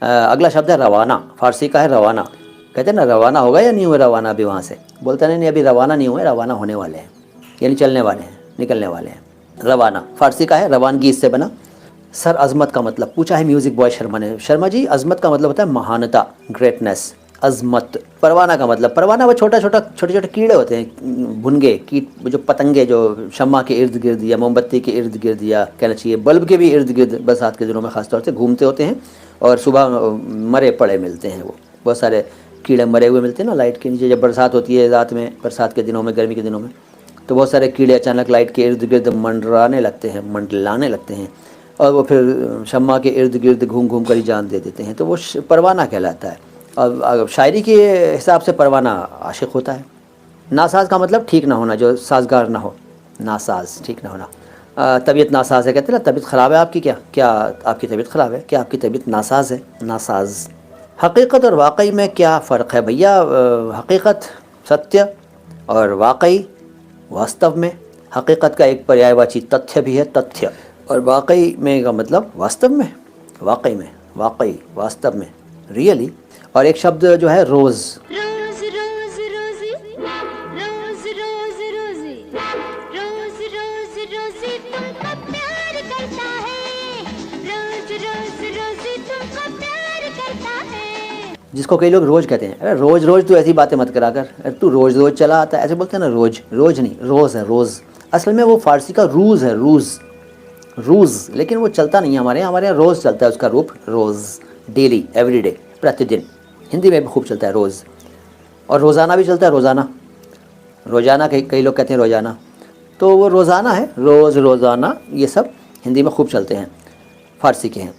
अगला शब्द है रवाना, फारसी का है रवाना। कहते हैं ना रवाना होगा या नहीं हुआ रवाना अभी वहाँ से, बोलता नहीं अभी रवाना नहीं हुए, रवाना होने वाले हैं, यानी चलने वाले हैं, निकलने वाले हैं। रवाना फारसी का है, रवानगी इससे बना। सर अज़मत का मतलब पूछा है म्यूज़िक बॉय शर्मा ने। शर्मा जी अज़मत का मतलब होता है महानता, ग्रेटनेस, अज़मत। परवाना का मतलब, परवाना वो छोटे छोटे कीड़े होते हैं, भुनगे कीट, जो पतंगे जो शम्मा के इर्द गिर्द या मोमबत्ती के इर्द गिर्द या कहना चाहिए बल्ब के भी इर्द गिर्द बरसात के दिनों में खासतौर से घूमते होते हैं और सुबह मरे पड़े मिलते हैं। वो बहुत सारे कीड़े मरे हुए मिलते हैं ना लाइट के नीचे, जब बरसात होती है रात में, बरसात के दिनों में, गर्मी के दिनों में, तो बहुत सारे कीड़े अचानक लाइट के इर्द गिर्द मंडराने लगते हैं, मंडलाने लगते हैं और वो फिर शम्मा के इर्द गिर्द घूम घूम कर ही जान दे देते हैं, तो वो परवाना कहलाता है। और शायरी के हिसाब से परवाना आशिक होता है। नासाज का मतलब ठीक ना होना, जो साजगार ना हो, नासाज ठीक ना होना। तबीयत नासाज है, कहते हैं ना तबीयत ख़राब है आपकी, क्या आपकी तबीयत ख़राब है, क्या आपकी तबीयत नासाज है, नासाज। हकीकत और वाकई में क्या फ़र्क है भैया? हकीकत सत्य और वाकई वास्तव में। हकीकत का एक पर्यायवाची तथ्य भी है, तथ्य, और वाकई में का मतलब वास्तव में, वाकई में, वाकई वास्तव में, रियली। और एक शब्द जो है रोज़, रोज रोज रोजी, रोज रोज रोजी, रोज रोज रोजी तुमको प्यार करता है, रोज रोज रोजी तुमको प्यार करता है। जिसको कई लोग रोज़ कहते हैं। अरे रोज़ रोज़ तू ऐसी बातें मत करा कर, अरे तू रोज़ रोज़ चला आता है, ऐसे बोलते हैं ना रोज़, रोज़ नहीं, रोज़ है, रोज़। असल में वो फ़ारसी का रूज़ है, रूज़, रूज़, लेकिन वो चलता नहीं है हमारे यहाँ रोज़ चलता है उसका रूप, रोज़, डेली, एवरीडे, प्रतिदिन। हिंदी में भी खूब चलता है रोज़, और रोज़ाना भी चलता है, रोज़ाना, रोज़ाना कई लोग कहते हैं रोज़ाना, तो वो रोज़ाना है, रोज़, रोज़ाना, ये सब हिंदी में खूब चलते हैं, फ़ारसी के हैं।